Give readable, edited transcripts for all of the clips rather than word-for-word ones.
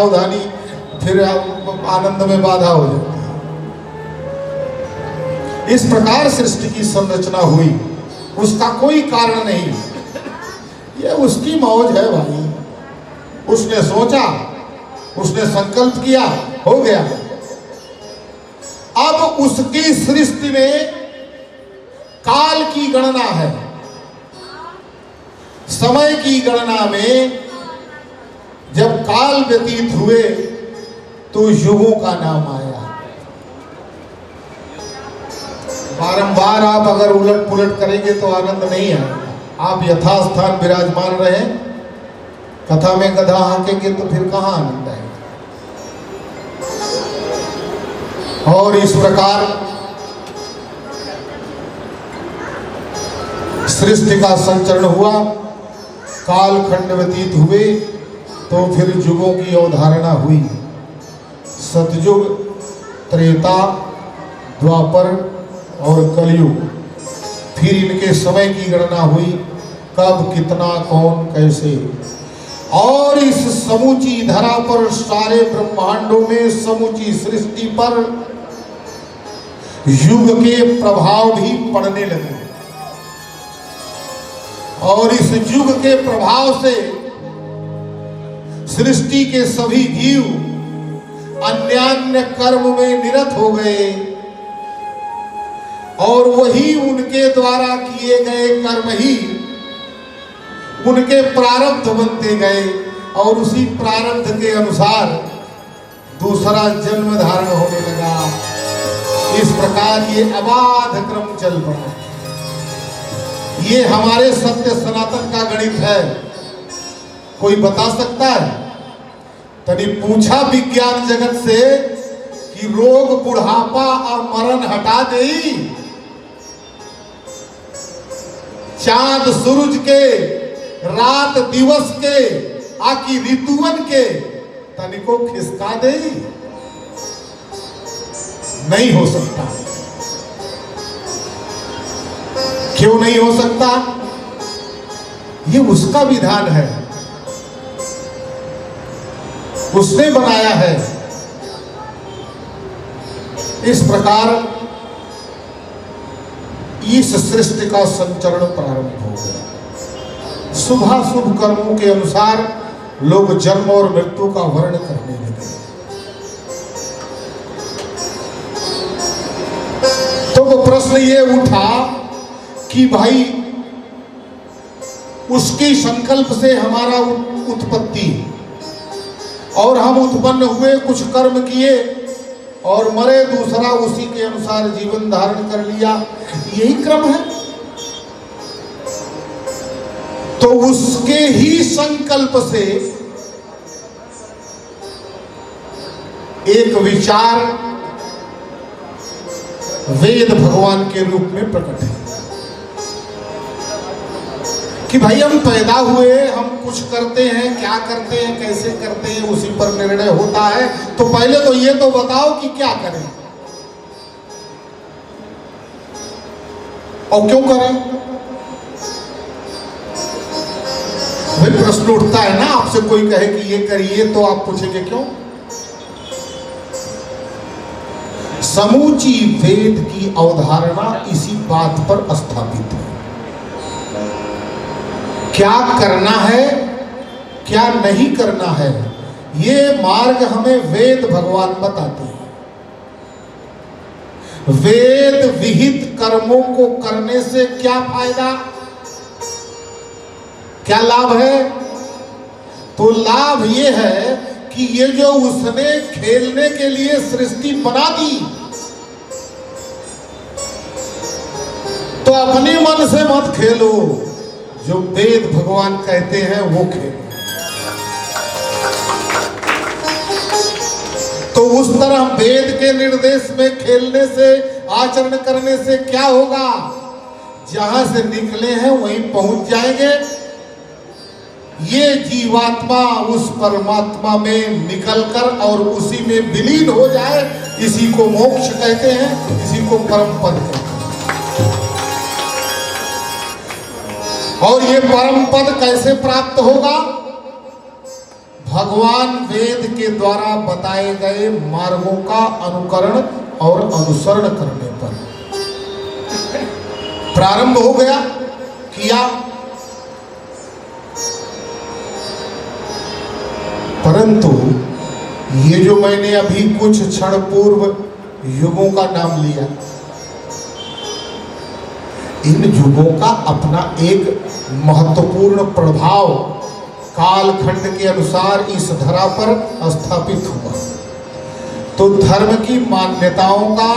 सावधानी, फिर आनंद में बाधा हो जाती है। इस प्रकार सृष्टि की संरचना हुई, उसका कोई कारण नहीं, ये उसकी मौज है भाई। उसने सोचा, उसने संकल्प किया, हो गया। अब उसकी सृष्टि में काल की गणना है, समय की गणना में जब काल व्यतीत हुए तो युगों का नाम आया। बारंबार आप अगर उलट पुलट करेंगे तो आनंद नहीं आएगा। आप यथास्थान विराजमान रहे, कथा में गधा हाकेंगे तो फिर कहां आनंद आएगा। और इस प्रकार सृष्टि का संचरण हुआ, काल खंड व्यतीत हुए तो फिर युगों की अवधारणा हुई। सतयुग, त्रेता, द्वापर और कलयुग, फिर इनके समय की गणना हुई, कब, कितना, कौन, कैसे। और इस समूची धरा पर, सारे ब्रह्मांडों में, समूची सृष्टि पर युग के प्रभाव भी पड़ने लगे। और इस युग के प्रभाव से सृष्टि के सभी जीव अन्यान्य कर्म में निरत हो गए और वही उनके द्वारा किए गए कर्म ही उनके प्रारब्ध बनते गए और उसी प्रारब्ध के अनुसार दूसरा जन्म धारण होने लगा। इस प्रकार ये अबाध क्रम चल पड़ा। ये हमारे सत्य सनातन का गणित है। कोई बता सकता है? तभी पूछा विज्ञान जगत से कि रोग, बुढ़ापा और मरण हटा दे, चांद सूरज के, रात दिवस के, आकी ऋतुवन के तनिको खिसका दे? नहीं हो सकता। क्यों नहीं हो सकता? ये उसका विधान है, उसने बनाया है। इस प्रकार इस सृष्टि का संचरण प्रारंभ हो गया। शुभाशुभ कर्मों के अनुसार लोग जन्म और मृत्यु का वर्ण करने लगे। तो वो प्रश्न ये उठा कि भाई उसकी संकल्प से हमारा उत्पत्ति और हम उत्पन्न हुए, कुछ कर्म किए और मरे, दूसरा उसी के अनुसार जीवन धारण कर लिया, यही क्रम है। तो उसके ही संकल्प से एक विचार वेद भगवान के रूप में प्रकट है कि भाई हम पैदा हुए, हम कुछ करते हैं, क्या करते हैं, कैसे करते हैं, उसी पर निर्णय होता है। तो पहले तो ये तो बताओ कि क्या करें और क्यों करें। भाई प्रश्न उठता है ना, आपसे कोई कहे कि ये करिए तो आप पूछेंगे क्यों। समूची वेद की अवधारणा इसी बात पर स्थापित है। क्या करना है, क्या नहीं करना है, ये मार्ग हमें वेद भगवान बताते हैं। वेद विहित कर्मों को करने से क्या फायदा, क्या लाभ है? तो लाभ ये है कि ये जो उसने खेलने के लिए सृष्टि बना दी, तो अपने मन से मत खेलो, जो वेद भगवान कहते हैं वो खेलो। तो उस तरह वेद के निर्देश में खेलने से, आचरण करने से क्या होगा? जहां से निकले हैं वहीं पहुंच जाएंगे। ये जीवात्मा उस परमात्मा में निकलकर और उसी में विलीन हो जाए, इसी को मोक्ष कहते हैं, इसी को परम पद कहते हैं। और ये परम पद कैसे प्राप्त होगा? भगवान वेद के द्वारा बताए गए मार्गों का अनुकरण और अनुसरण करने पर प्रारंभ हो गया किया। परंतु ये जो मैंने अभी कुछ क्षण पूर्व युगों का नाम लिया, इन युगों का अपना एक महत्वपूर्ण प्रभाव कालखंड के अनुसार इस धरा पर स्थापित हुआ। तो धर्म की मान्यताओं का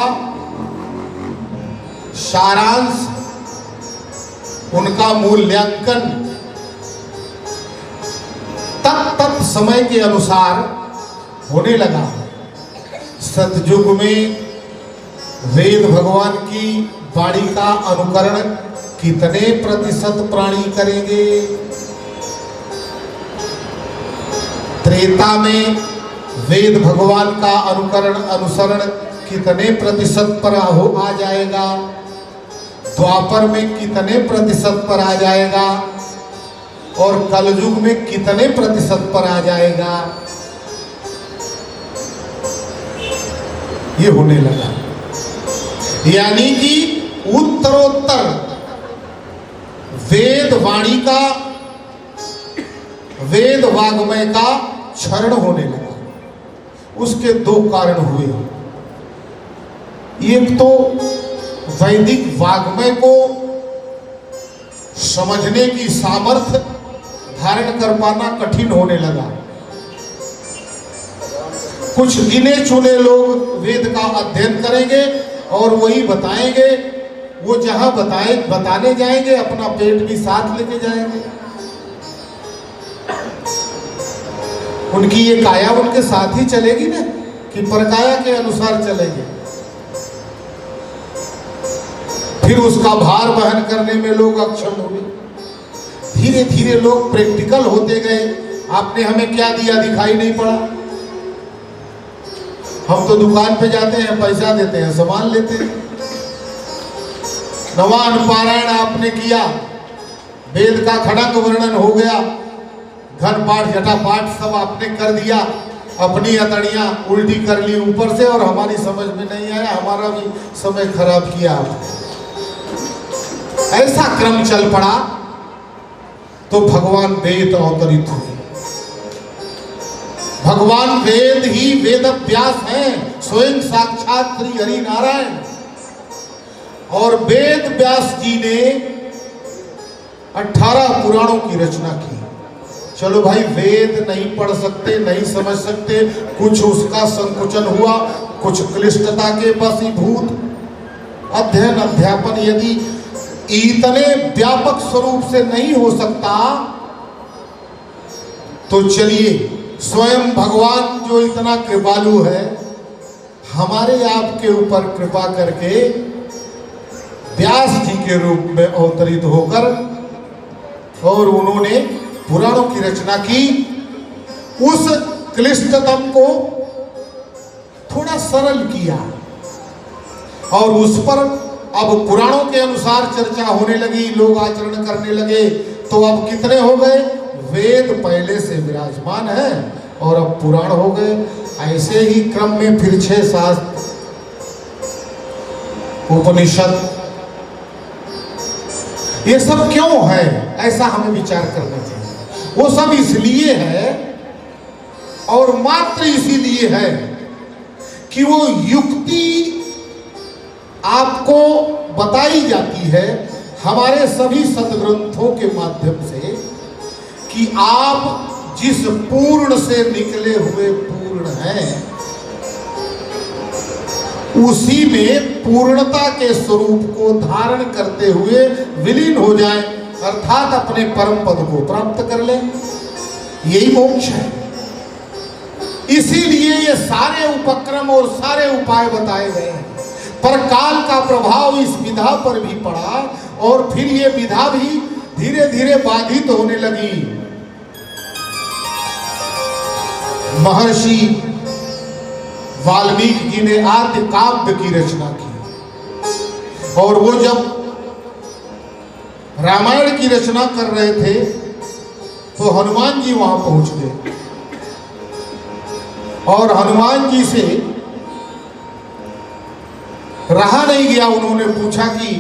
सारांश, उनका मूल्यांकन तत्त समय के अनुसार होने लगा। सतयुग में वेद भगवान की वाणी का अनुकरण कितने प्रतिशत प्राणी करेंगे? त्रेता में वेद भगवान का अनुकरण अनुसरण कितने प्रतिशत पर आ जाएगा? द्वापर में कितने प्रतिशत पर आ जाएगा? और कलयुग में कितने प्रतिशत पर आ जाएगा? ये होने लगा। यानी कि उत्तरोत्तर वेद वाणी का, वेद वाग्मय का क्षरण होने लगा। उसके दो कारण हुए। एक तो वैदिक वाग्मय को समझने की सामर्थ्य धारण कर पाना कठिन होने लगा। कुछ गिने चुने लोग वेद का अध्ययन करेंगे और वही बताएंगे। वो जहां बताने जाएंगे अपना पेट भी साथ लेके जाएंगे। उनकी ये काया उनके साथ ही चलेगी ना, कि परकाया के अनुसार चलेंगे। फिर उसका भार वहन करने में लोग अक्षम हुए। धीरे धीरे लोग प्रैक्टिकल होते गए। आपने हमें क्या दिया दिखाई नहीं पड़ा। हम तो दुकान पे जाते हैं, पैसा देते हैं, सामान लेते हैं। नवान पारायण आपने किया, वेद का खड़ंग वर्णन हो गया, घन पाठ जटा पाठ सब आपने कर दिया। अपनी अतड़ियां उल्टी कर ली ऊपर से और हमारी समझ में नहीं आया, हमारा भी समय खराब किया आपने। ऐसा क्रम चल पड़ा तो भगवान वेद अवतरित हुए। भगवान वेद ही वेद व्यास हैं, स्वयं साक्षात श्री हरि नारायण। और वेद व्यास जी ने 18 पुराणों की रचना की। चलो भाई, वेद नहीं पढ़ सकते, नहीं समझ सकते, कुछ उसका संकुचन हुआ, कुछ क्लिष्टता के वशीभूत अध्ययन अध्यापन यदि इतने व्यापक स्वरूप से नहीं हो सकता, तो चलिए स्वयं भगवान जो इतना कृपालु है, हमारे आपके ऊपर कृपा करके व्यास जी के रूप में अवतरित होकर और उन्होंने पुराणों की रचना की। उस क्लिष्टतम को थोड़ा सरल किया और उस पर अब पुराणों के अनुसार चर्चा होने लगी, लोग आचरण करने लगे। तो अब कितने हो गए? वेद पहले से विराजमान है और अब पुराण हो गए। ऐसे ही क्रम में फिर 6 शास्त्र, उपनिषद, ये सब क्यों है, ऐसा हमें विचार करना चाहिए। वो सब इसलिए है और मात्र इसीलिए है कि वो युक्ति आपको बताई जाती है हमारे सभी सदग्रंथों के माध्यम से कि आप जिस पूर्ण से निकले हुए पूर्ण हैं, उसी में पूर्णता के स्वरूप को धारण करते हुए विलीन हो जाएं, अर्थात अपने परम पद को प्राप्त कर लें। यही मोक्ष है। इसीलिए ये सारे उपक्रम और सारे उपाय बताए गए हैं। पर काल का प्रभाव इस विधा पर भी पड़ा और फिर ये विधा भी धीरे धीरे बाधित होने लगी। महर्षि वाल्मीकि जी ने आद्य काव्य की रचना की और वो जब रामायण की रचना कर रहे थे तो हनुमान जी वहां पहुंच गए। और हनुमान जी से रहा नहीं गया, उन्होंने पूछा कि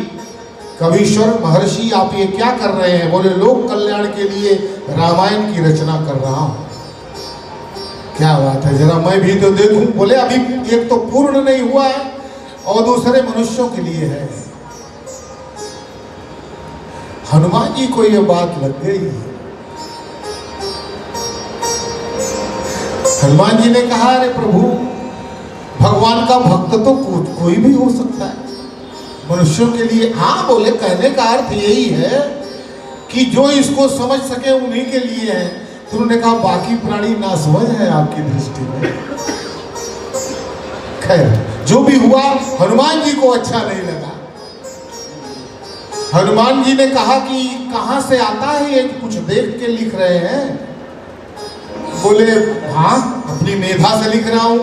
कवीश्वर महर्षि आप ये क्या कर रहे हैं? बोले लोक कल्याण के लिए रामायण की रचना कर रहा हूं। क्या बात है, जरा मैं भी तो देखूं। बोले अभी एक तो पूर्ण नहीं हुआ है और दूसरे मनुष्यों के लिए है। हनुमान जी को यह बात लग गई। हनुमान जी ने कहा अरे प्रभु, भगवान का भक्त तो कोई भी हो सकता है, मनुष्यों के लिए। हाँ बोले, कहने का अर्थ यही है कि जो इसको समझ सके उन्हीं के लिए है। तो उन्होंने कहा बाकी प्राणी ना समझ है आपकी दृष्टि में। खैर जो भी हुआ, हनुमान जी को अच्छा नहीं लगा। हनुमान जी ने कहा कि कहां से आता है ये, कुछ देख के लिख रहे हैं? बोले हाँ अपनी मेधा से लिख रहा हूं।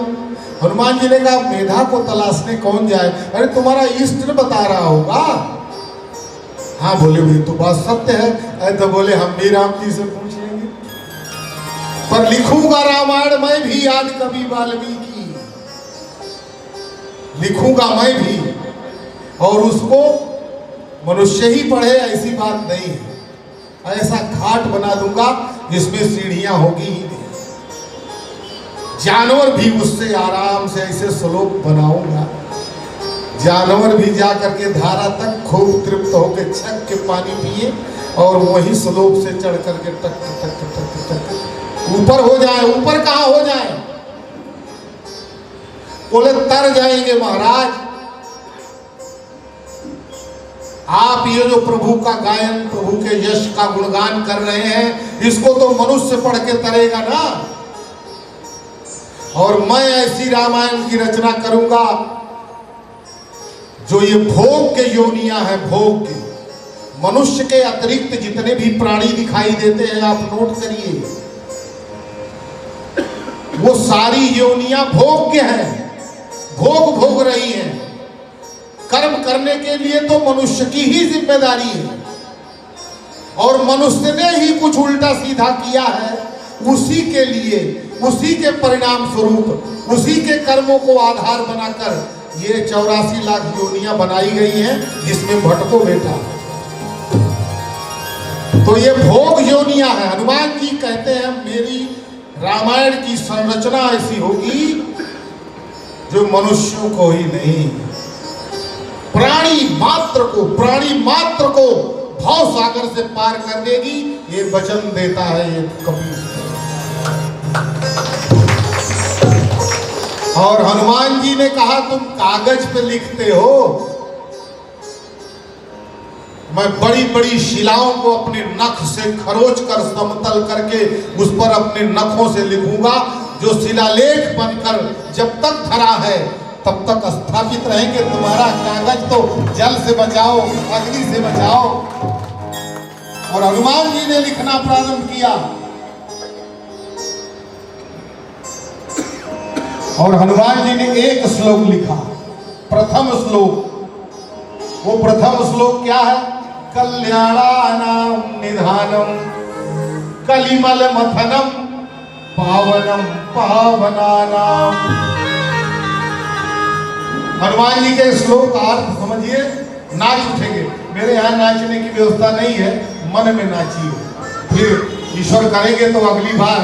हनुमान जी ने कहा मेधा को तलाशने कौन जाए? अरे तुम्हारा इष्ट बता रहा होगा। हाँ बोले ये तो बात सत्य है। तो बोले हम भी राम जी से पूछ लेंगे, पर लिखूंगा रामायण मैं भी आज कवि वाल्मीकि, लिखूंगा मैं भी, और उसको मनुष्य ही पढ़े ऐसी बात नहीं है। ऐसा घाट बना दूंगा जिसमें सीढ़ियां होगी ही नहीं, जानवर भी उससे आराम से ऐसे श्लोक बनाऊंगा, जानवर भी जा करके धारा तक खूब तृप्त होकर छक के पानी पिए और वही श्लोक से चढ़ करके टक टक टक टक ऊपर हो जाए। ऊपर कहाँ हो जाए? बोले तर जाएंगे महाराज। आप ये जो प्रभु का गायन, प्रभु के यश का गुणगान कर रहे हैं, इसको तो मनुष्य पढ़ के तरेगा ना। और मैं ऐसी रामायण की रचना करूंगा जो ये भोग के योनियां हैं, भोग के, मनुष्य के अतिरिक्त जितने भी प्राणी दिखाई देते हैं आप नोट करिए, वो सारी योनियां भोग्य हैं, भोग भोग रही हैं। कर्म करने के लिए तो मनुष्य की ही जिम्मेदारी है, और मनुष्य ने ही कुछ उल्टा सीधा किया है, उसी के लिए, उसी के परिणाम स्वरूप, उसी के कर्मों को आधार बनाकर ये 84 लाख योनियां बनाई गई हैं, जिसमें भटको बेटा। तो ये भोग योनियां हैं। हनुमान जी कहते हैं मेरी रामायण की संरचना ऐसी होगी जो मनुष्यों को ही नहीं, प्राणी मात्र को भाव सागर से पार कर देगी। ये वचन देता है ये कबीर। और हनुमान जी ने कहा तुम कागज पे लिखते हो, मैं बड़ी बड़ी शिलाओं को अपने नख से खरोच कर समतल करके उस पर अपने नखों से लिखूंगा, जो शिलालेख बनकर जब तक धरा है तब तक स्थापित रहेंगे। तुम्हारा कागज तो जल से बचाओ, अग्नि से बचाओ। और हनुमान जी ने लिखना प्रारंभ किया, और हनुमान जी ने एक श्लोक लिखा, प्रथम श्लोक। वो प्रथम श्लोक क्या है? कल्याणानां निधानम कलिमल मथनम पावनम पावनानाम। हनुमान जी के श्लोक का अर्थ समझिए, नाच उठेंगे। मेरे यहाँ नाचने की व्यवस्था नहीं है, मन में नाचिए, फिर ईश्वर करेंगे तो अगली बार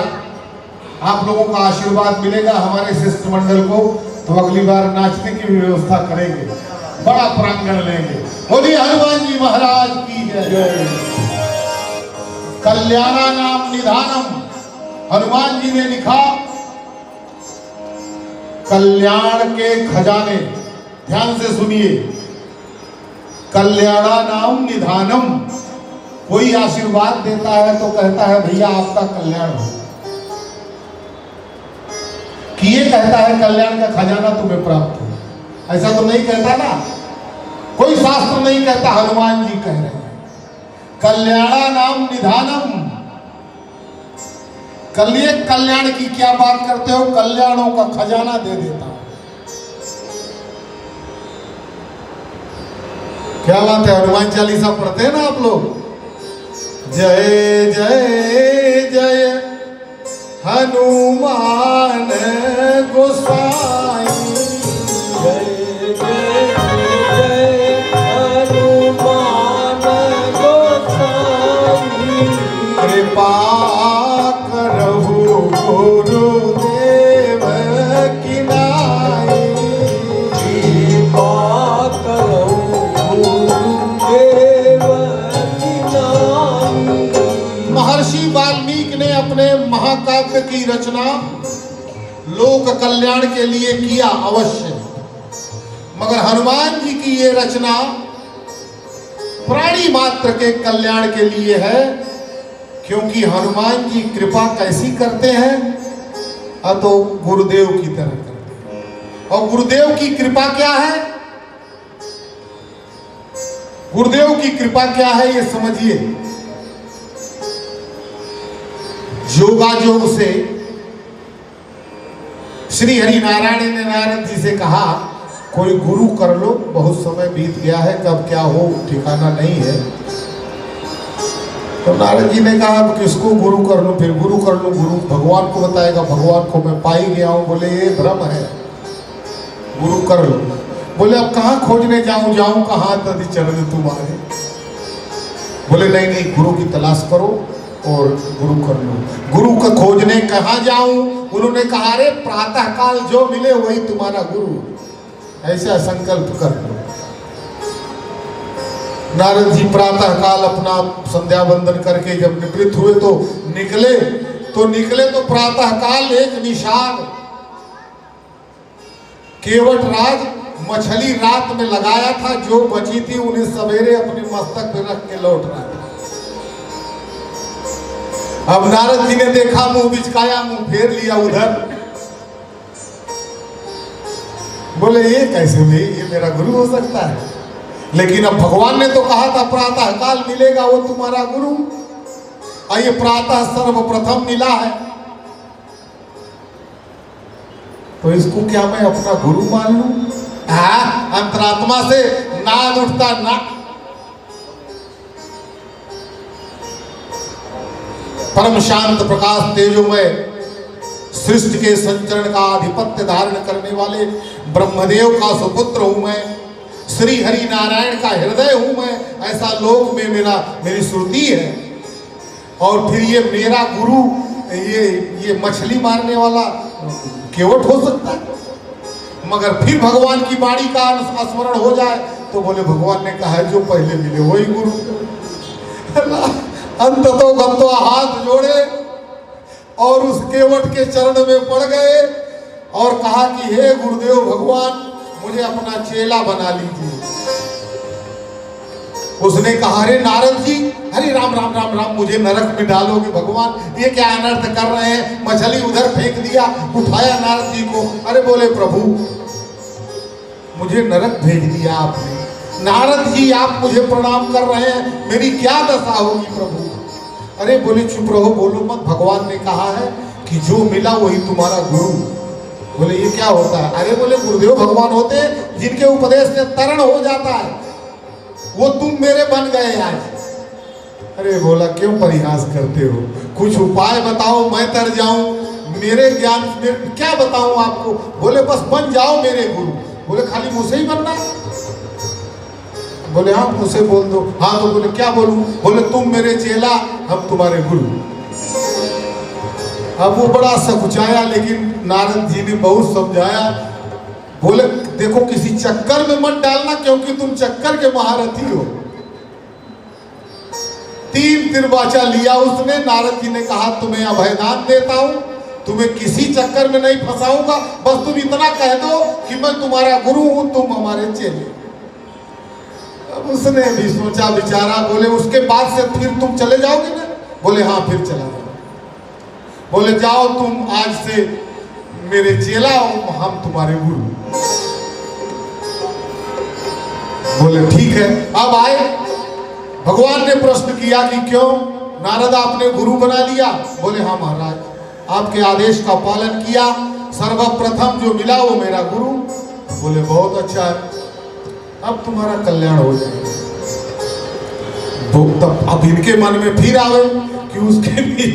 आप लोगों का आशीर्वाद मिलेगा हमारे शिष्टमंडल को, तो अगली बार नाचने की भी व्यवस्था करेंगे, बड़ा प्रांगण लेंगे। बोलिए हनुमान जी महाराज की जय। कल्याणानां निधानम, हनुमान जी ने लिखा कल्याण के खजाने। ध्यान से सुनिए, कल्याणानां निधानम। कोई आशीर्वाद देता है तो कहता है भैया आपका कल्याण हो, कि ये कहता है कल्याण का खजाना तुम्हें प्राप्त हो, ऐसा तो नहीं कहता ना, कोई शास्त्र नहीं कहता, हनुमान जी कह रहे हैं कल्याणानां निधानम। कल्याण की क्या बात करते हो? कल्याणों का खजाना दे देता हूं। क्या बात है? हनुमान चालीसा पढ़ते हैं ना आप लोग? जय जय जय हनुमान गोसाई। जय जय जय हनुमान गोसाई। कृपा करहु गुरुदेव की नाई। कृपा करहु गुरुदेव की नाई। महर्षि वाल्मीकि ने अपने महाकाव्य की रचना लोक कल्याण के लिए किया अवश्य, मगर हनुमान जी की ये रचना प्राणी मात्र के कल्याण के लिए है, क्योंकि हनुमान जी कृपा कैसी करते हैं, तो गुरुदेव की तरह करते हैं। और गुरुदेव की कृपा क्या है? गुरुदेव की कृपा क्या है ये समझिए। योगायोग से श्री हरि नारायण ने नारद जी से कहा, कोई गुरु कर लो, बहुत समय बीत गया है, कब क्या हो ठिकाना नहीं है। तो नारद जी ने कहा, अब किसको गुरु कर लो? फिर गुरु कर लो, गुरु भगवान को बताएगा, भगवान को मैं पा ही गया हूं। बोले ये भ्रम है, गुरु कर लो। बोले अब कहाँ खोजने जाऊं कहाँ तदि चरण तुम्हारे। बोले नहीं नहीं, गुरु की तलाश करो और गुरु कर लो। गुरु का खोजने कहाँ जाऊं? उन्होंने कहा, रे प्रातः काल जो मिले वही तुम्हारा गुरु, ऐसा संकल्प कर लो। नारद जी प्रातः काल अपना संध्या वंदन करके जब निवृत्त हुए तो निकले तो प्रातः काल एक निषाद केवट राज मछली रात में लगाया था, जो बची थी उन्हें सवेरे अपने मस्तक पे रख के लौट रहा था। अब नारद जी ने देखा, मुंह बिचकाया, मुंह फेर लिया उधर। बोले ये कैसे हुई? ये मेरा गुरु हो सकता है? लेकिन अब भगवान ने तो कहा था प्रातः काल मिलेगा वो तुम्हारा गुरु, और ये प्रातः सर्वप्रथम मिला है, तो इसको क्या मैं अपना गुरु मान लूं? अंतरात्मा से नाद उठता ना। परम शांत प्रकाश तेजोमय सृष्टि के संचरण का आधिपत्य धारण करने वाले ब्रह्मदेव का सुपुत्र हूं मैं, श्री हरि नारायण का हृदय हूं मैं, ऐसा लोक में मेरी श्रुति है। और फिर ये मेरा गुरु ये मछली मारने वाला केवट हो सकता है? मगर फिर भगवान की वाणी का स्मरण हो जाए तो बोले भगवान ने कहा है जो पहले मिले वही गुरु। अंततो गत्वा हाथ जोड़े और उस केवट के चरण में पड़ गए और कहा कि हे गुरुदेव भगवान, मुझे अपना चेला बना लीजिए। उसने कहा, अरे नारद जी, हरे राम राम राम राम, मुझे नरक में डालोगे भगवान? ये क्या अनर्थ कर रहे हैं? मछली उधर फेंक दिया, उठाया नारद जी को। अरे बोले प्रभु, मुझे नरक भेज दिया आपने। नारद जी आप मुझे प्रणाम कर रहे हैं, मेरी क्या दशा होगी प्रभु? अरे बोले चुप रहो, बोलो मत, भगवान ने कहा है कि जो मिला वही तुम्हारा गुरु। बोले ये क्या होता है? अरे बोले गुरुदेव भगवान होते हैं जिनके उपदेश से तरण हो जाता है, वो तुम मेरे बन गए आज। अरे बोला क्यों परिहास करते हो? कुछ उपाय बताओ, मैं तर जाऊं, मेरे ज्ञान में क्या बताऊं आपको? बोले बस बन जाओ मेरे गुरु। बोले खाली मुझसे ही बनना है? बोले हाँ मुझसे बोल दो। हाँ तो बोले क्या बोलूं? बोले तुम मेरे चेला, हम तुम्हारे गुरु। अब वो बड़ा सकुचाया, लेकिन नारद जी ने बहुत समझाया। बोले देखो किसी चक्कर में मत डालना, क्योंकि तुम चक्कर के महारथी हो। 3 तिरबाचा लिया उसने। नारद जी ने कहा तुम्हें अभयदान देता हूं, तुम्हें किसी चक्कर में नहीं फंसाऊंगा, बस तुम इतना कह दो कि मैं तुम्हारा गुरु हूं, तुम हमारे चेले। अब उसने भी सोचा विचारा। बोले उसके बाद से फिर तुम चले जाओगे ना? बोले हाँ फिर चला जाओ। बोले जाओ तुम आज से मेरे चेला हो, हम तुम्हारे गुरु। बोले ठीक है। अब आए, भगवान ने प्रश्न किया कि क्यों नारद आपने गुरु बना लिया? बोले हाँ महाराज, आपके आदेश का पालन किया, सर्वप्रथम जो मिला वो मेरा गुरु। बोले बहुत अच्छा है, अब तुम्हारा कल्याण हो जाएगा। तो तब अब इनके मन में फिर आवे कि उसके भी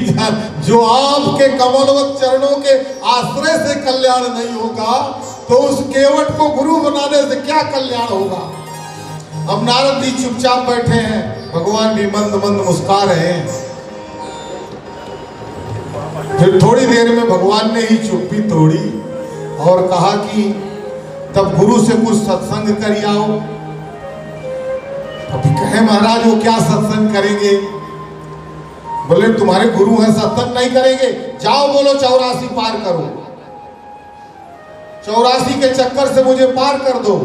जो आपके कमलवत चरणों के आश्रय से कल्याण नहीं होगा तो उस केवट को गुरु बनाने से क्या कल्याण होगा। अब नारद जी चुपचाप बैठे हैं, भगवान भी मंद मंद मुस्कुरा रहे हैं। फिर थोड़ी देर में भगवान ने ही चुप्पी तोड़ी और कहा कि तब गुरु से कुछ सत्संग कर आओ। अभी कहे महाराज वो क्या सत्संग करेंगे। बोले तुम्हारे गुरु हैं, सत्संग नहीं करेंगे, जाओ बोलो 84 पार करो, 84 के चक्कर से मुझे पार कर दो।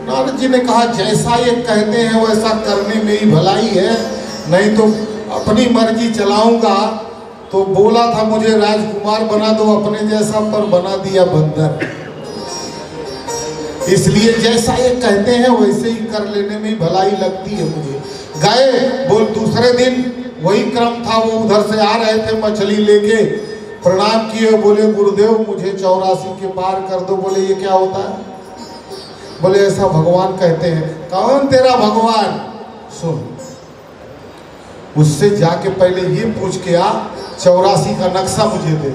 नारद जी ने कहा जैसा ये कहते हैं वैसा करने में ही भलाई है, नहीं तो अपनी मर्जी चलाऊंगा। तो बोला था मुझे राजकुमार बना दो अपने जैसा, पर बना दिया बंदर। इसलिए जैसा ये कहते हैं वैसे ही कर लेने में भलाई लगती है मुझे। गए बोल दूसरे दिन वही क्रम था, वो उधर से आ रहे थे मछली लेके, प्रणाम किए, बोले गुरुदेव मुझे 84 के पार कर दो। बोले ये क्या होता है। बोले ऐसा भगवान कहते हैं। कौन तेरा भगवान। सुन, उससे जाके पहले ये पूछ के आ 84 का नक्शा मुझे दे।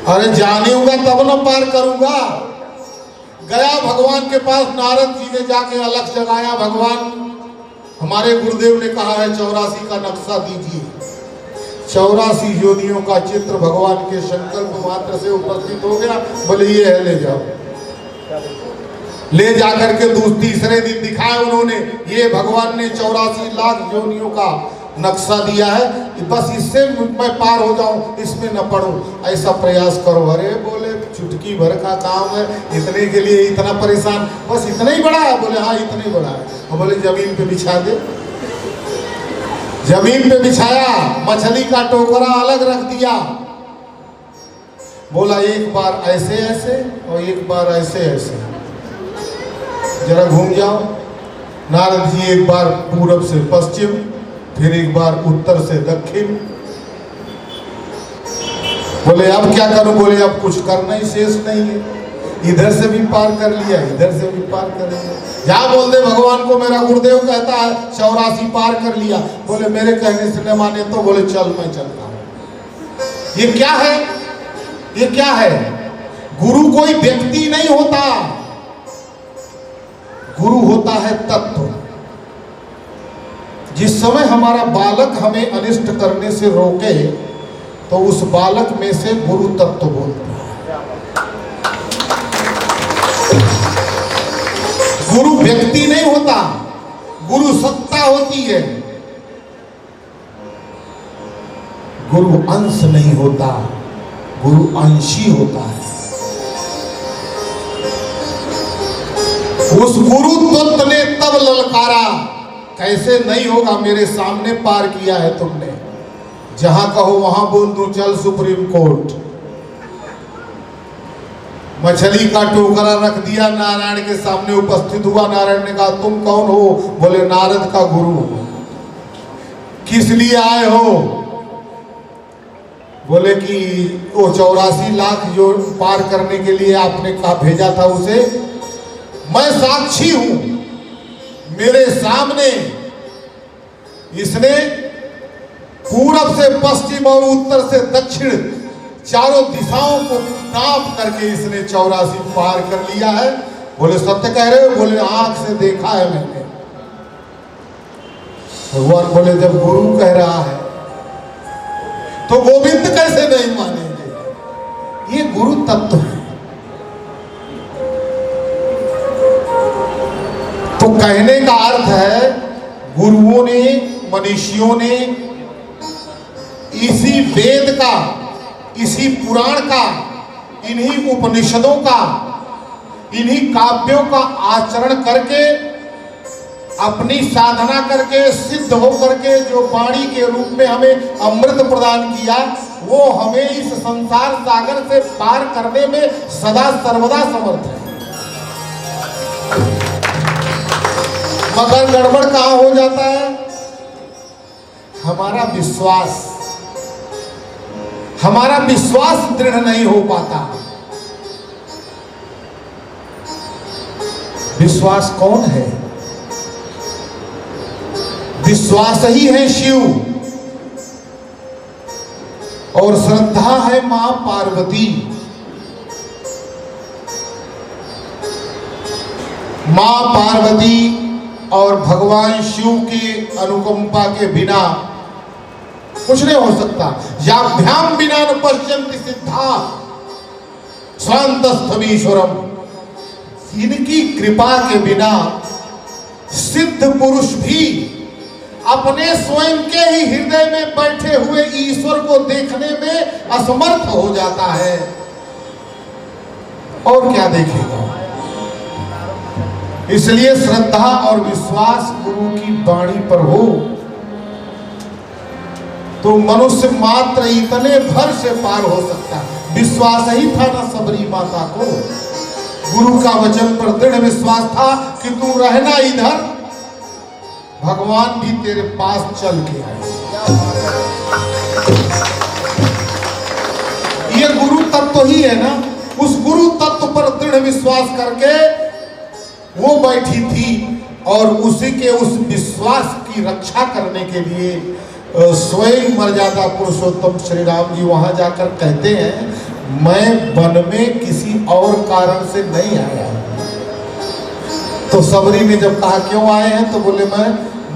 अरे जानेगा तब न पार करूंगा। गया भगवान के पास, नारद जी ने जाके अलग जगाया। भगवान हमारे गुरुदेव ने कहा है 84 का नक्शा दीजिए। 84 योनियों का चित्र भगवान के संकल्प मात्र से उपस्थित हो गया। बोले ये है, ले जाओ। ले जाकर के तीसरे दिन दिखाया उन्होंने, ये भगवान ने 84 लाख योनियों का नक्शा दिया है कि बस इससे मैं पार हो जाऊं, इसमें न पड़ूं, ऐसा प्रयास करो। अरे बोले चुटकी भर का काम है, इतने के लिए इतना परेशान, बस इतना ही बड़ा है। बोले हाँ इतना ही बड़ा है। और बोले जमीन पे बिछा दे। जमीन पे बिछाया, मछली का टोकरा अलग रख दिया। बोला एक बार ऐसे ऐसे और एक बार ऐसे ऐसे, जरा घूम जाओ। नारद जी एक बार पूरब से पश्चिम, फिर एक बार उत्तर से दक्षिण। बोले अब क्या करूं। बोले अब कुछ करना ही शेष नहीं है। इधर से भी पार कर लिया, इधर से भी पार कर लिया। जा बोल दे भगवान को मेरा गुरुदेव कहता है 84 पार कर लिया। बोले मेरे कहने से न माने तो बोले चल मैं चलता हूं। ये क्या है, ये क्या है। गुरु कोई व्यक्ति नहीं होता, गुरु होता है तत्व। जिस समय हमारा बालक हमें अनिष्ट करने से रोके तो उस बालक में से गुरु तत्व बोलता है। गुरु व्यक्ति नहीं होता, गुरु सत्ता होती है। गुरु अंश नहीं होता, गुरु अंशी होता है। उस गुरु तत्व ने तब ललकारा, कैसे नहीं होगा, मेरे सामने पार किया है तुमने, जहां कहो वहां बोल दूं चल सुप्रीम कोर्ट। मछली का टोकरा रख दिया, नारायण के सामने उपस्थित हुआ। नारायण ने कहा तुम कौन हो। बोले नारद का गुरु। किस लिए आए हो। बोले कि वो 84 लाख जो पार करने के लिए आपने कहा भेजा था उसे मैं साक्षी हूं। मेरे सामने इसने पूरब से पश्चिम और उत्तर से दक्षिण चारों दिशाओं को नाप करके इसने 84 पार कर लिया है। बोले सत्य कह रहे हो। बोले आंख से देखा है मैंने। भगवान बोले जब गुरु कह रहा है तो गोविंद कैसे नहीं मानेंगे। ये गुरु तत्व है। तो कहने का अर्थ है गुरुओं ने, मनीषियों ने इसी वेद का, इसी पुराण का, इन्हीं उपनिषदों का, इन्हीं काव्यों का आचरण करके, अपनी साधना करके, सिद्ध होकर के जो वाणी के रूप में हमें अमृत प्रदान किया, वो हमें इस संसार सागर से पार करने में सदा सर्वदा समर्थ है। मगर गड़बड़ कहाँ हो जाता है। हमारा विश्वास दृढ़ नहीं हो पाता। विश्वास कौन है? विश्वास ही है शिव, और श्रद्धा है मां पार्वती। मां पार्वती और भगवान शिव की अनुकंपा के बिना कुछ नहीं हो सकता। याभ्याम बिना न पश्यन्ति सिद्धा स्वान्तस्थमीश्वरम। इनकी कृपा के बिना सिद्ध पुरुष भी अपने स्वयं के ही हृदय में बैठे हुए ईश्वर को देखने में असमर्थ हो जाता है, और क्या देखेगा। इसलिए श्रद्धा और विश्वास गुरु की वाणी पर हो तो मनुष्य मात्र इतने भर से पार हो सकता है। विश्वास ही था ना सबरी माता को, गुरु का वचन पर दृढ़ विश्वास था कि तू रहना इधर, भगवान भी तेरे पास चल के आए। ये गुरु तत्व ही है ना। उस गुरु तत्व पर दृढ़ विश्वास करके वो बैठी थी, और उसी के उस विश्वास की रक्षा करने के लिए स्वयं मर्यादा पुरुषोत्तम श्री राम जी वहां जाकर कहते हैं, मैं वन में किसी और कारण से नहीं आया। तो सबरी ने जब कहा क्यों आए हैं, तो बोले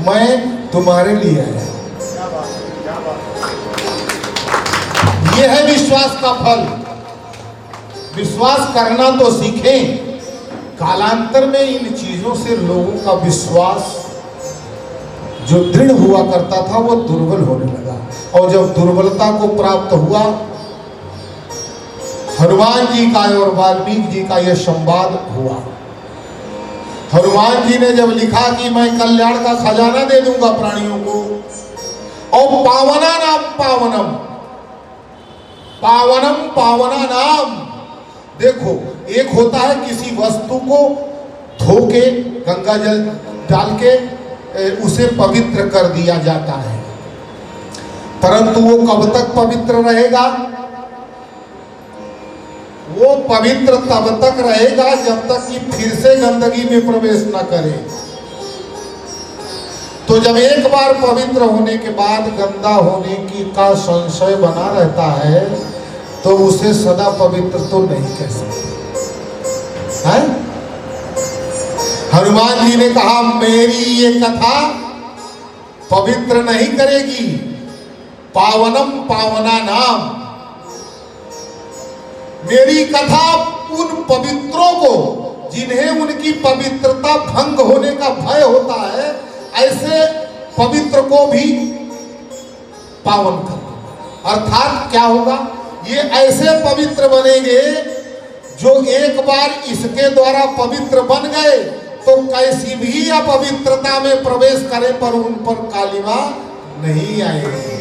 मैं तुम्हारे लिए आया। यह है विश्वास का फल। विश्वास करना तो सीखें। कालांतर में इन चीजों से लोगों का विश्वास जो दृढ़ हुआ करता था वो दुर्बल होने लगा, और जब दुर्बलता को प्राप्त हुआ, हनुमान जी का और वाल्मीकि जी का यह संवाद हुआ। हनुमान जी ने जब लिखा कि मैं कल्याण का खजाना दे दूंगा प्राणियों को, और पावना नाम पावनम, पावनम पावना नाम। देखो, एक होता है किसी वस्तु को धो के गंगा जल डाल के उसे पवित्र कर दिया जाता है, परंतु वो कब तक पवित्र रहेगा? वो पवित्र तब तक रहेगा जब तक कि फिर से गंदगी में प्रवेश न करे। तो जब एक बार पवित्र होने के बाद गंदा होने की का संशय बना रहता है, तो उसे सदा पवित्र तो नहीं कह सकते हैं। हनुमान जी ने कहा, मेरी ये कथा पवित्र नहीं करेगी, पावनम पावना नाम। मेरी कथा उन पवित्रों को, जिन्हें उनकी पवित्रता भंग होने का भय होता है, ऐसे पवित्र को भी पावन कर। अर्थात क्या होगा? ये ऐसे पवित्र बनेंगे जो एक बार इसके द्वारा पवित्र बन गए तो कैसी भी अपवित्रता में प्रवेश करे पर उन पर कालिमा नहीं आएगी।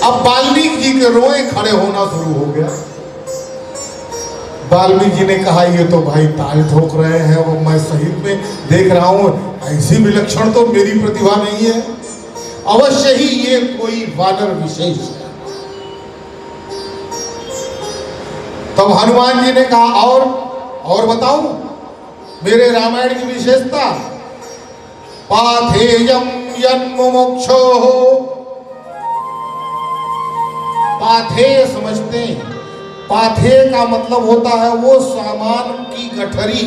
अब वाल्मीकि जी के रोए खड़े होना शुरू हो गया। वाल्मीकि जी ने कहा, ये तो भाई ताल ठोक रहे हैं, वो मैं सही में देख रहा हूं, ऐसी विलक्षण तो मेरी प्रतिभा नहीं है, अवश्य ही ये कोई वानर विशेष है। तब हनुमान जी ने कहा, और बताओ मेरे रामायण की विशेषता। पाथेयम यन्मुमुक्षो, पाथेय समझते हैं? पाथेय का मतलब होता है वो सामान की गठरी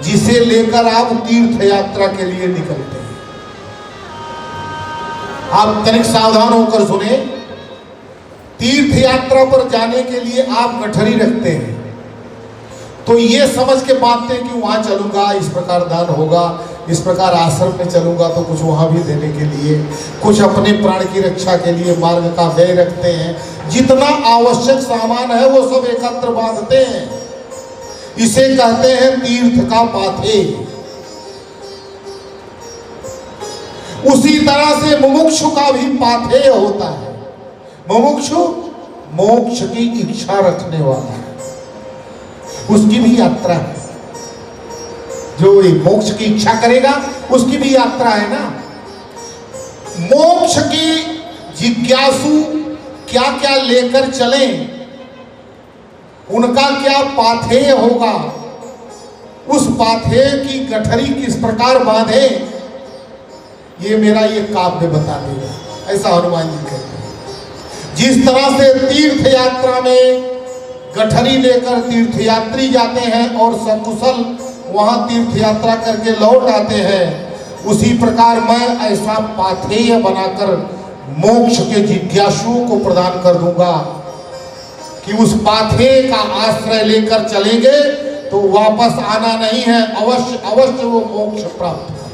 जिसे लेकर आप तीर्थ यात्रा के लिए निकलते हैं। आप तनिक सावधान होकर सुने। तीर्थ यात्रा पर जाने के लिए आप गठरी रखते हैं, तो ये समझ के बांधते हैं कि वहां चलूंगा इस प्रकार दान होगा, इस प्रकार आश्रम में चलूंगा तो कुछ वहां भी देने के लिए, कुछ अपने प्राण की रक्षा के लिए मार्ग का व्यय रखते हैं। जितना आवश्यक सामान है वो सब एकत्र बांधते हैं। इसे कहते हैं तीर्थ का पाथेय। उसी तरह से मुमुक्षु का भी पाथेय होता है। मुमुक्षु मोक्ष की इच्छा रखने वाला है, उसकी भी यात्रा है। जो मोक्ष की इच्छा करेगा उसकी भी यात्रा है ना। मोक्ष की जिज्ञासु क्या क्या लेकर चलें उनका क्या पाथेय होगा, उस पाथेय की गठरी किस प्रकार बांधे, ये मेरा ये काव्य बता देगा, ऐसा हनुमान जी कहते हैं। जिस तरह से तीर्थ यात्रा में गठरी लेकर तीर्थयात्री जाते हैं और सकुशल वहां तीर्थ यात्रा करके लौट आते हैं, उसी प्रकार मैं ऐसा पाथेय बनाकर मोक्ष के जिज्ञासुओं को प्रदान कर दूंगा कि उस पाथेय का आश्रय लेकर चलेंगे तो वापस आना नहीं है, अवश्य अवश्य वो मोक्ष प्राप्त करेंगे।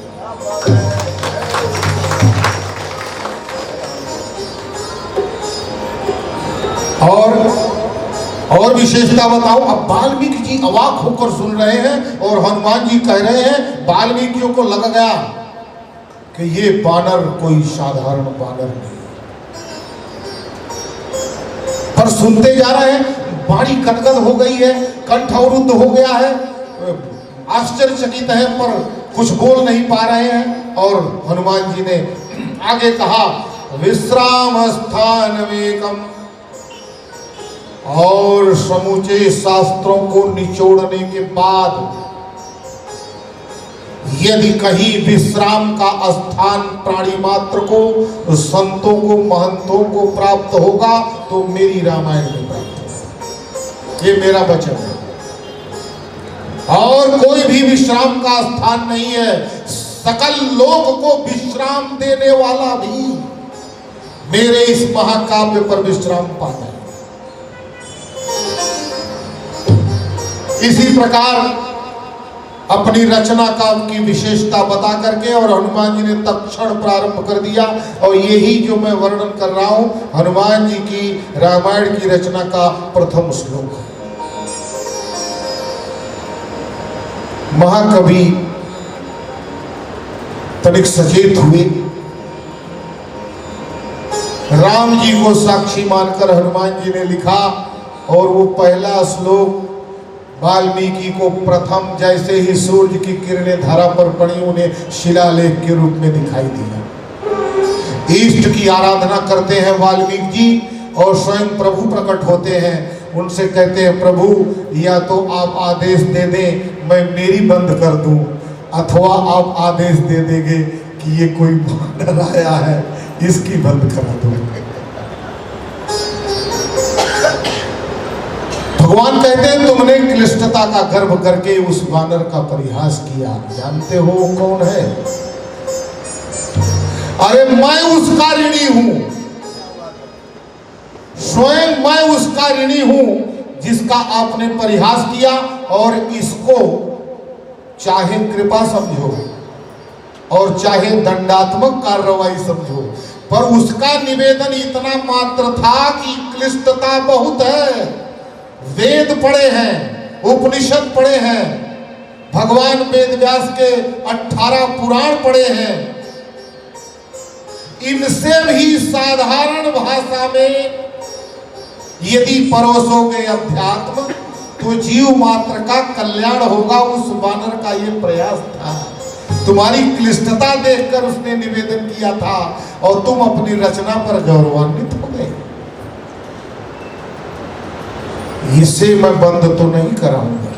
और विशेषता बताओ। अब वाल्मीकि जी अवाक होकर सुन रहे हैं और हनुमान जी कह रहे हैं, वाल्मीकियों को लग गया कि ये बानर कोई साधारण बानर नहीं, पर सुनते जा रहे हैं, वाणी कटगत हो गई है, कंठ अवरुद्ध हो गया है, आश्चर्यचकित है, पर कुछ बोल नहीं पा रहे हैं। और हनुमान जी ने आगे कहा, विश्राम स्थान वेकम, और समूचे शास्त्रों को निचोड़ने के बाद यदि कहीं विश्राम का स्थान प्राणी मात्र को, संतों को, महंतों को प्राप्त होगा तो मेरी रामायण में प्राप्त होगा, ये मेरा वचन है। और कोई भी विश्राम का स्थान नहीं है, सकल लोक को विश्राम देने वाला भी मेरे इस महाकाव्य पर विश्राम पाता है। इसी प्रकार अपनी रचना का की विशेषता बता करके और हनुमान जी ने तत्क्षण प्रारंभ कर दिया। और यही जो मैं वर्णन कर रहा हूं हनुमान जी की रामायण की रचना का प्रथम श्लोक है। महाकवि तनिक सचेत हुए, राम जी को साक्षी मानकर हनुमान जी ने लिखा, और वो पहला श्लोक वाल्मीकि को प्रथम जैसे ही सूर्य की किरणें धरा पर पड़ी उन्हें शिलालेख के रूप में दिखाई दिया। इष्ट की आराधना करते हैं वाल्मीकि जी और स्वयं प्रभु प्रकट होते हैं, उनसे कहते हैं प्रभु या तो आप आदेश दे दें मैं मेरी बंद कर दूं, अथवा आप आदेश दे देंगे कि ये कोई बानर आया है इसकी बंद करा दो। भगवान कहते हैं तुमने क्लिष्टता का गर्भ करके उस वानर का परिहास किया, जानते हो कौन है? अरे मैं उसका ऋणी हूं, स्वयं मैं उसका ऋणी हूं जिसका आपने परिहास किया। और इसको चाहे कृपा समझो और चाहे दंडात्मक कार्रवाई समझो, पर उसका निवेदन इतना मात्र था कि क्लिष्टता बहुत है। वेद पढ़े हैं, उपनिषद पढ़े हैं, भगवान वेदव्यास के 18 पुराण पढ़े हैं, इनसे भी साधारण भाषा में यदि परोसोगे अध्यात्म तो जीव मात्र का कल्याण होगा। उस वानर का ये प्रयास था, तुम्हारी क्लिष्टता देखकर उसने निवेदन किया था और तुम अपनी रचना पर गौरवान्वित हो गए। इसे मैं बंद तो नहीं कराऊंगा,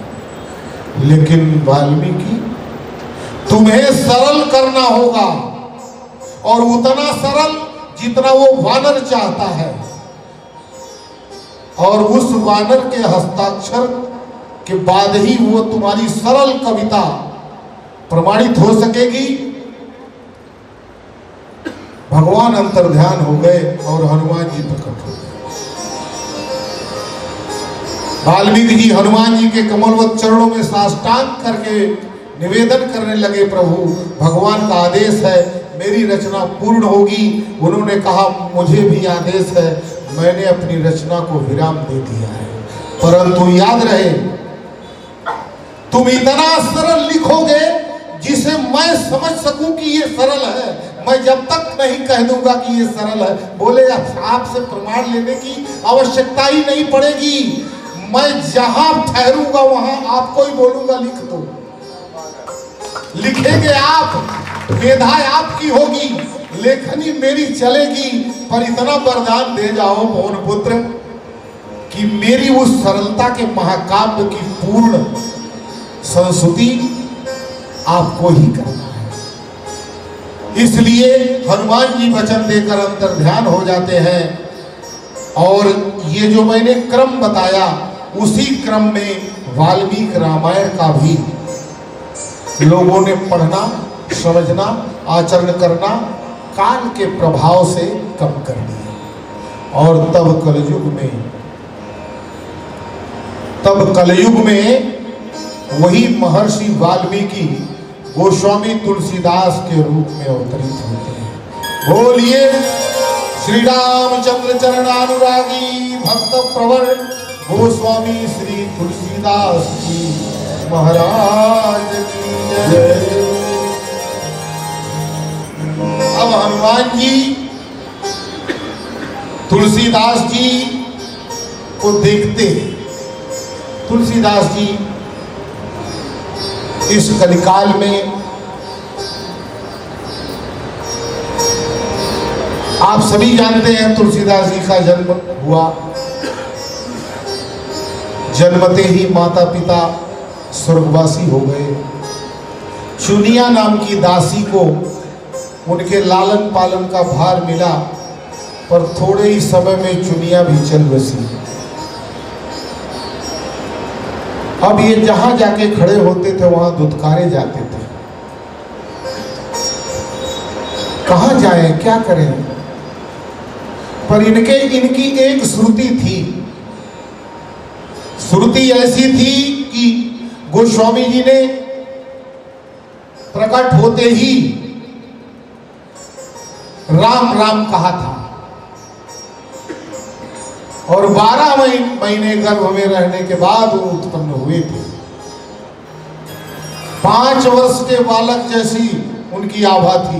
लेकिन वाल्मीकि तुम्हें सरल करना होगा, और उतना सरल जितना वो वानर चाहता है। और उस वानर के हस्ताक्षर के बाद ही वो तुम्हारी सरल कविता प्रमाणित हो सकेगी। भगवान अंतर्ध्यान हो गए और हनुमान जी प्रकट हो गए। वाल्मीकि जी हनुमान जी के कमलवत चरणों में साष्टांग करके निवेदन करने लगे, प्रभु भगवान का आदेश है, मेरी रचना पूर्ण होगी। उन्होंने कहा मुझे भी आदेश है, मैंने अपनी रचना को विराम दे दिया है, परंतु याद रहे तुम इतना सरल लिखोगे जिसे मैं समझ सकूं कि ये सरल है। मैं जब तक नहीं कह दूंगा कि ये सरल है, बोले आपसे प्रमाण लेने की आवश्यकता ही नहीं पड़ेगी। मैं जहां ठहरूंगा वहां आपको ही बोलूंगा लिख दो, लिखेंगे आप, मेधा आपकी होगी, लेखनी मेरी चलेगी। पर इतना वरदान दे जाओ पवन पुत्र कि कि मेरी उस सरलता के महाकाव्य की पूर्ण संस्तुति आपको ही करना है। इसलिए हनुमान जी वचन देकर अंतर्ध्यान हो जाते हैं और ये जो मैंने क्रम बताया उसी क्रम में वाल्मीकि रामायण का भी लोगों ने पढ़ना, समझना, आचरण करना काल के प्रभाव से कम कर दिया। और तब कलयुग में वही महर्षि वाल्मीकि गोस्वामी तुलसीदास के रूप में अवतरित होते हैं। बोलिए श्री रामचंद्र चरणानुरागी भक्त प्रवर गोस्वामी श्री तुलसीदास जी महाराज की जय। अब हनुमान जी तुलसीदास जी को देखते हैं। तुलसीदास जी इस कलिकाल में आप सभी जानते हैं तुलसीदास जी का जन्म हुआ। जन्मते ही माता पिता स्वर्गवासी हो गए। चुनिया नाम की दासी को उनके लालन पालन का भार मिला, पर थोड़े ही समय में चुनिया भी चल बसी। अब ये जहां जाके खड़े होते थे वहां दुत्कारे जाते थे। कहां जाएं, क्या करें? पर इनकी एक श्रुति थी। श्रुति ऐसी थी कि गोस्वामी जी ने प्रकट होते ही राम राम कहा था और 12 महीने गर्भ में रहने के बाद वो उत्पन्न हुए थे। 5 वर्ष के बालक जैसी उनकी आभा थी।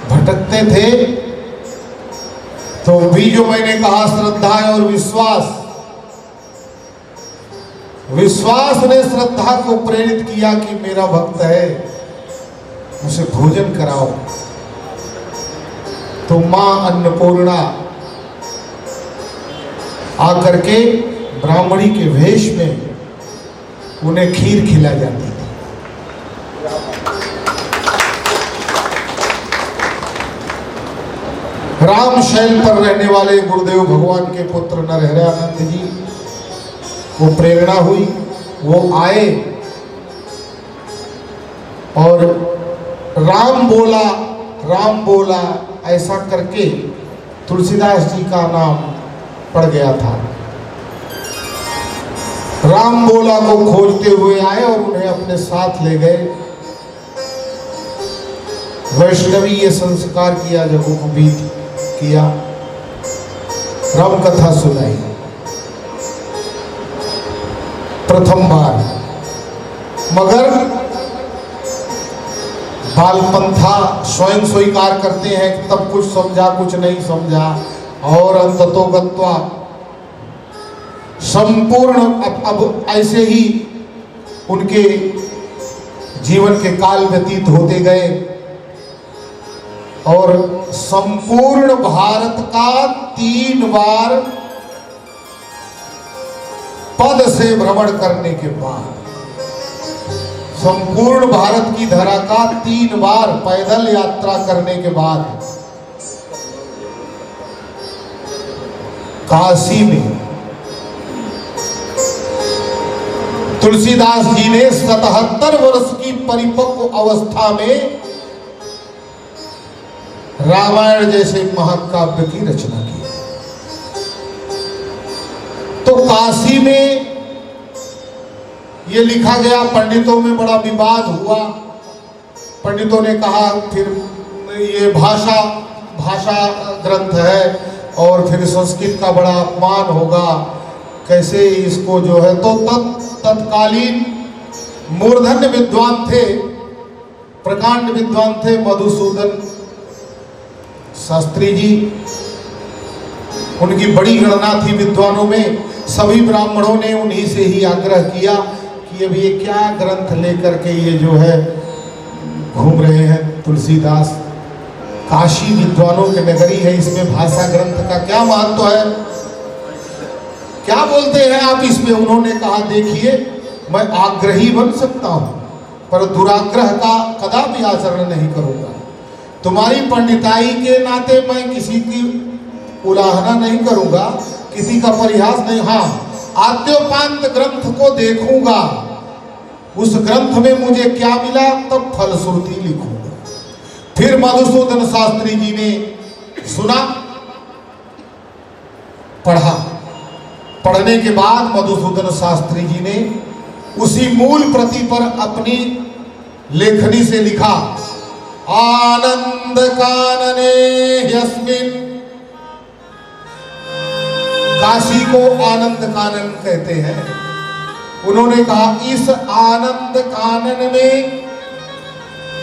भटकते थे तो भी जो मैंने कहा श्रद्धा और विश्वास ने श्रद्धा को प्रेरित किया कि मेरा भक्त है, उसे भोजन कराओ। तो मां अन्नपूर्णा आकर के ब्राह्मणी के वेश में उन्हें खीर खिला जाती थी। राम शैल पर रहने वाले गुरुदेव भगवान के पुत्र नरहरानंद जी को प्रेरणा हुई। वो आए और राम बोला ऐसा करके तुलसीदास जी का नाम पड़ गया था। राम बोला को खोजते हुए आए और उन्हें अपने साथ ले गए। वैष्णवी ये संस्कार किया, जगोपवीत किया, राम कथा सुनाई प्रथम बार। मगर बालपंथा स्वयं स्वीकार करते हैं कि तब कुछ समझा कुछ नहीं समझा और अंततोगत्वा संपूर्ण अब ऐसे ही उनके जीवन के काल व्यतीत होते गए और संपूर्ण भारत का 3 बार पद से भ्रमण करने के बाद, संपूर्ण भारत की धरा का 3 बार पैदल यात्रा करने के बाद काशी में तुलसीदास जी ने 77 वर्ष की परिपक्व अवस्था में रामायण जैसे महाकाव्य की रचना की। तो काशी में ये लिखा गया, पंडितों में बड़ा विवाद हुआ। पंडितों ने कहा फिर ये भाषा ग्रंथ है और फिर संस्कृत का बड़ा अपमान होगा, कैसे इसको जो है। तो तत्कालीन मूर्धन्य विद्वान थे, प्रकांड विद्वान थे मधुसूदन शास्त्री जी, उनकी बड़ी गणना थी विद्वानों में। सभी ब्राह्मणों ने उन्हीं से ही आग्रह किया कि अब ये क्या ग्रंथ लेकर के ये जो है घूम रहे हैं तुलसीदास, काशी विद्वानों की नगरी है, इसमें भाषा ग्रंथ का क्या महत्व है, क्या बोलते हैं आप इसमें? उन्होंने कहा देखिए, मैं आग्रही बन सकता हूं पर दुराग्रह का कदापि आचरण नहीं करूंगा। तुम्हारी पंडिताई के नाते मैं किसी की उलाहना नहीं करूंगा, किसी का परिहास नहीं। हाँ, आद्योपांत ग्रंथ को देखूंगा, उस ग्रंथ में मुझे क्या मिला तब फलश्रुति लिखूंगा। फिर मधुसूदन शास्त्री जी ने सुना, पढ़ा। पढ़ने के बाद मधुसूदन शास्त्री जी ने उसी मूल प्रति पर अपनी लेखनी से लिखा, आनंद कानने यस्मिन। काशी को आनंद कानन कहते हैं। उन्होंने कहा इस आनंद कानन में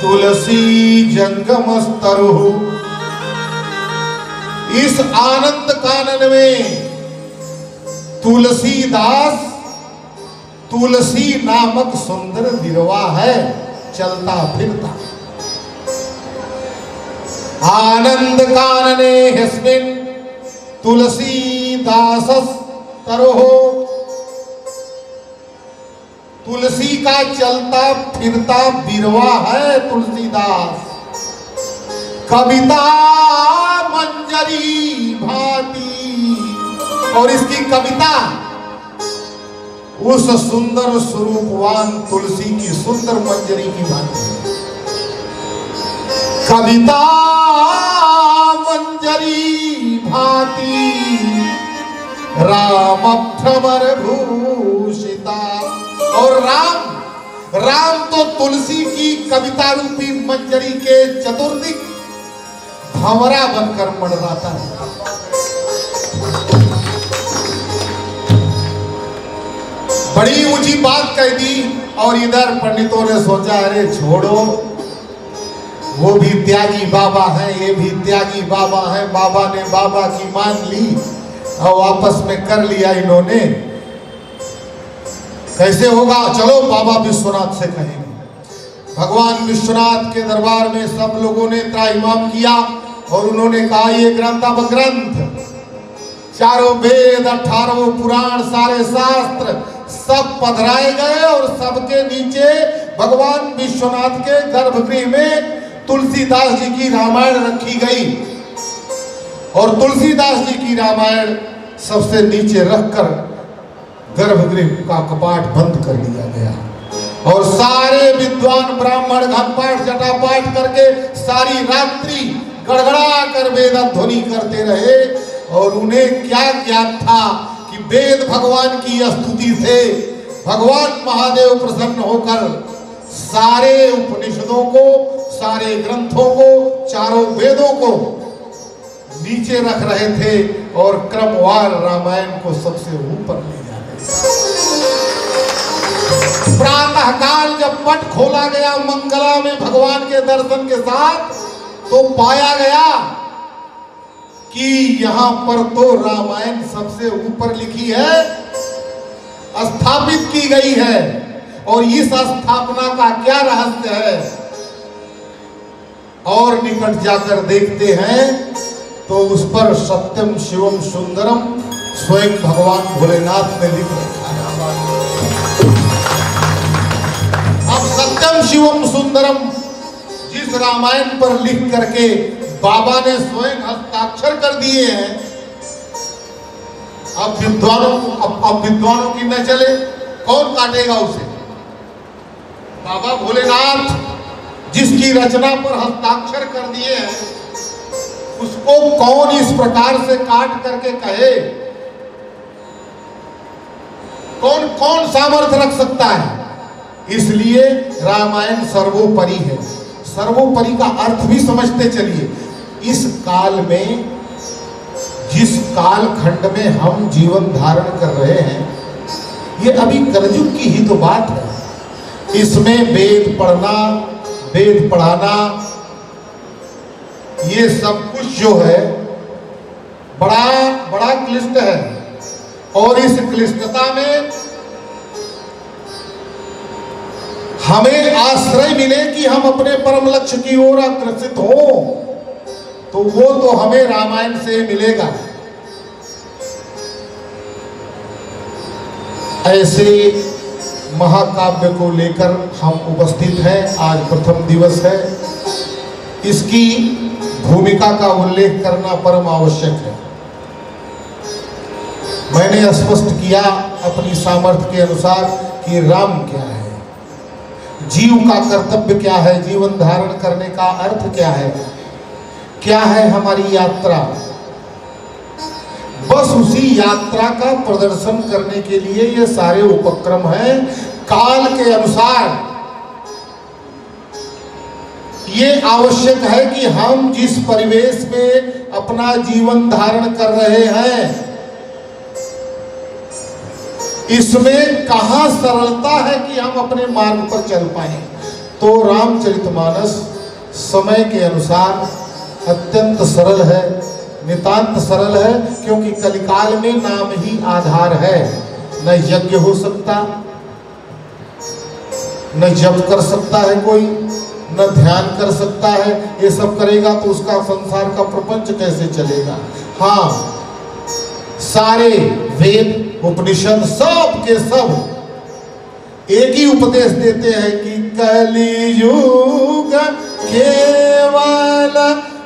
तुलसी जंगमस्तरु, इस आनंद कानन में तुलसीदास, तुलसी नामक सुंदर बिरवा है चलता फिरता। आनंद कानने यस्मिन तुलसीदासस तरोहो, तुलसी का चलता फिरता बिरवा है तुलसीदास। कविता मंजरी भांति, और इसकी कविता उस सुंदर स्वरूपवान तुलसी की सुंदर मंजरी की भांति है। कविता मंजरी भांति राम भ्रमर भूषिता। और राम तो तुलसी की कविता रूपी मंजरी के चतुर्दिक भंवरा बनकर मंडराता है। बड़ी ऊंची बात कह दी, और इधर पंडितों ने सोचा अरे छोड़ो, वो भी त्यागी बाबा है, ये भी त्यागी बाबा है, बाबा ने बाबा की मान ली और आपस में कर लिया इन्होंने, कैसे होगा? चलो बाबा विश्वनाथ से कहेंगे। भगवान विश्वनाथ के दरबार में सब लोगों ने त्राहिमाम किया और उन्होंने कहा ये ग्रंथ अब ग्रंथ, चारों वेद, 18 पुराण, सारे शास्त्र सब पधराए गए और सबके नीचे भगवान विश्वनाथ के गर्भगृह में तुलसीदास जी की रामायण रखी गई। और तुलसीदास जी की रामायण सबसे नीचे रखकर गर्भगृह का कपाट बंद कर दिया गया। और सारे विद्वान ब्राह्मण घनपाठ जटापाठ करके सारी रात्रि गड़गड़ा कर वेद ध्वनि करते रहे। और उन्हें क्या ज्ञात था कि वेद भगवान की स्तुति से भगवान महादेव प्रसन्न होकर सारे उपनिषदों को, सारे ग्रंथों को, चारों वेदों को नीचे रख रहे थे और क्रमवार रामायण को सबसे ऊपर ले जा रहे थे। प्रातः काल जब पट खोला गया मंगला में भगवान के दर्शन के साथ, तो पाया गया कि यहां पर तो रामायण सबसे ऊपर लिखी है, स्थापित की गई है। और इस स्थापना का क्या रहस्य है? और निकट जाकर देखते हैं तो उस पर सत्यम शिवम सुंदरम स्वयं भगवान भोलेनाथ ने लिख रखा है। अब सत्यम शिवम सुंदरम जिस रामायण पर लिख करके बाबा ने स्वयं हस्ताक्षर कर दिए हैं, अब विद्वानों की न चले, कौन काटेगा उसे? बाबा भोलेनाथ जिसकी रचना पर हस्ताक्षर कर दिए हैं, उसको कौन इस प्रकार से काट करके कहे? कौन कौन सामर्थ्य रख सकता है? इसलिए रामायण सर्वोपरि है। सर्वोपरि का अर्थ भी समझते चलिए। इस काल में, जिस काल खंड में हम जीवन धारण कर रहे हैं, ये अभी कलयुग की ही तो बात है। इसमें वेद पढ़ना, वेद पढ़ाना, ये सब कुछ जो है बड़ा बड़ा क्लिष्ट है। और इस क्लिष्टता में हमें आश्रय मिले कि हम अपने परम लक्ष्य की ओर अग्रसित हों। तो वो तो हमें रामायण से मिलेगा। ऐसे महाकाव्य को लेकर हम उपस्थित हैं। आज प्रथम दिवस है, इसकी भूमिका का उल्लेख करना परम आवश्यक है। मैंने स्पष्ट किया अपनी सामर्थ्य के अनुसार कि राम क्या है, जीव का कर्तव्य क्या है, जीवन धारण करने का अर्थ क्या है हमारी यात्रा। बस उसी यात्रा का प्रदर्शन करने के लिए ये सारे उपक्रम हैं। काल के अनुसार ये आवश्यक है कि हम जिस परिवेश में अपना जीवन धारण कर रहे हैं, इसमें कहां सरलता है कि हम अपने मार्ग पर चल पाए। तो रामचरितमानस समय के अनुसार अत्यंत सरल है, नितांत सरल है, क्योंकि कलिकाल में नाम ही आधार है। न यज्ञ हो सकता, न जप कर सकता है कोई, न ध्यान कर सकता है। ये सब करेगा तो उसका संसार का प्रपंच कैसे चलेगा। हाँ, सारे वेद उपनिषद सब के सब एक ही उपदेश देते हैं कि कलियुग केवल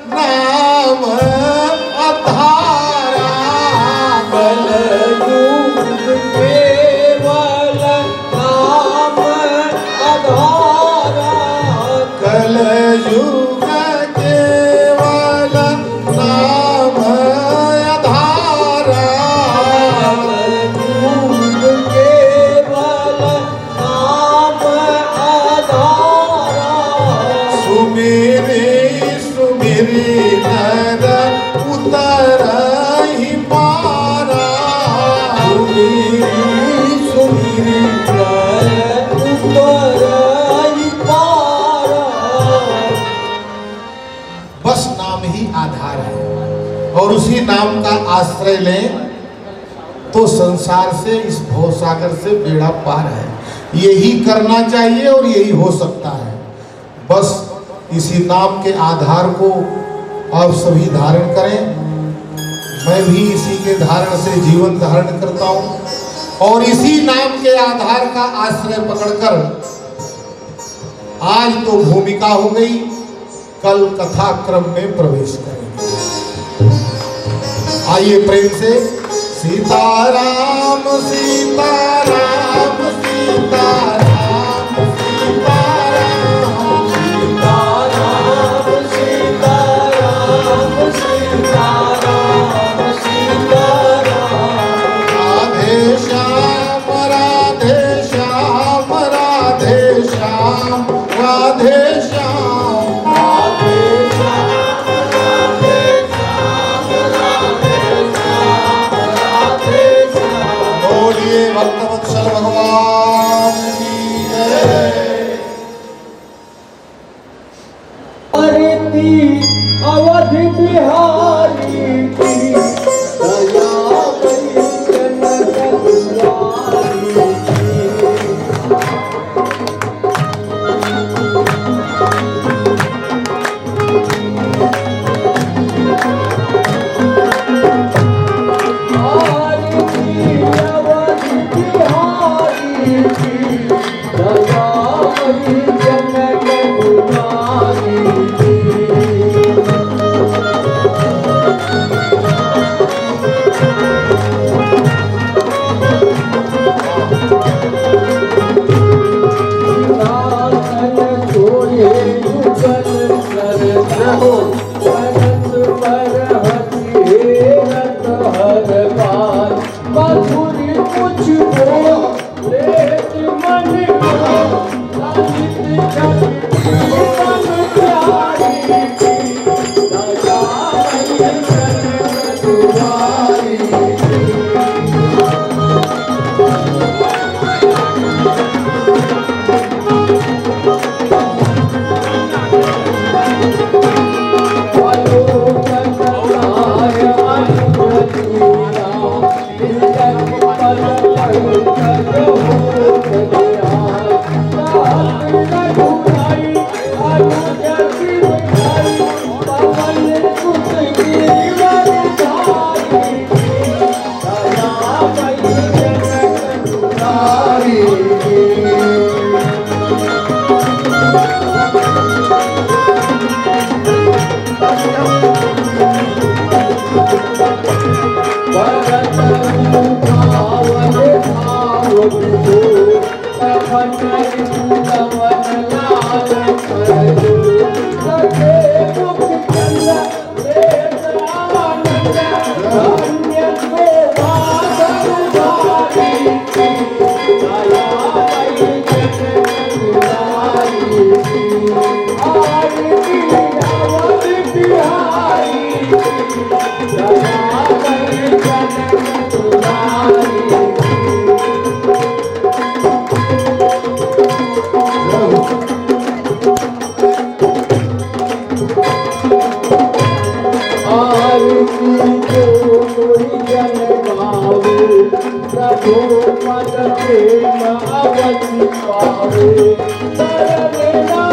नाम आधारा। कलियुग केवल नाम आधारा। कलियुग केवल नाम आधारा। कलियुग केवल नाम आधारा। सुमिरी सुमिरी नर उतरहि पारा। सुमिरी सुमिरी नर उतरहि पारा। बस नाम ही आधार है और उसी नाम का आश्रय लें तो संसार से, इस भवसागर से बेड़ा पार है। यही करना चाहिए और यही हो सकता है। बस इसी नाम के आधार को आप सभी धारण करें। मैं भी इसी के धारण से जीवन धारण करता हूं और इसी नाम के आधार का आश्रय पकड़कर आज तो भूमिका हो गई, कल कथा क्रम में प्रवेश करेंगे। आइए प्रेम से सीताराम सीताराम सीताराम राधे श्याम राधे श्याम राधे श्याम राधे श्याम राधे श्याम। बोलिए भक्तवत्सल भगवान की जय। अरिति अवधि बिहारी की दया गई जनक दुआरी की। अरिति अवधि बिहारी धन्य को बादल धारी की दया मई जनक दुलारी की आरती अवध बिहारी की दया मई जनक दुलारी आरती को कोई जन गावे प्रभु पद प्रेम अवधि पावे शरण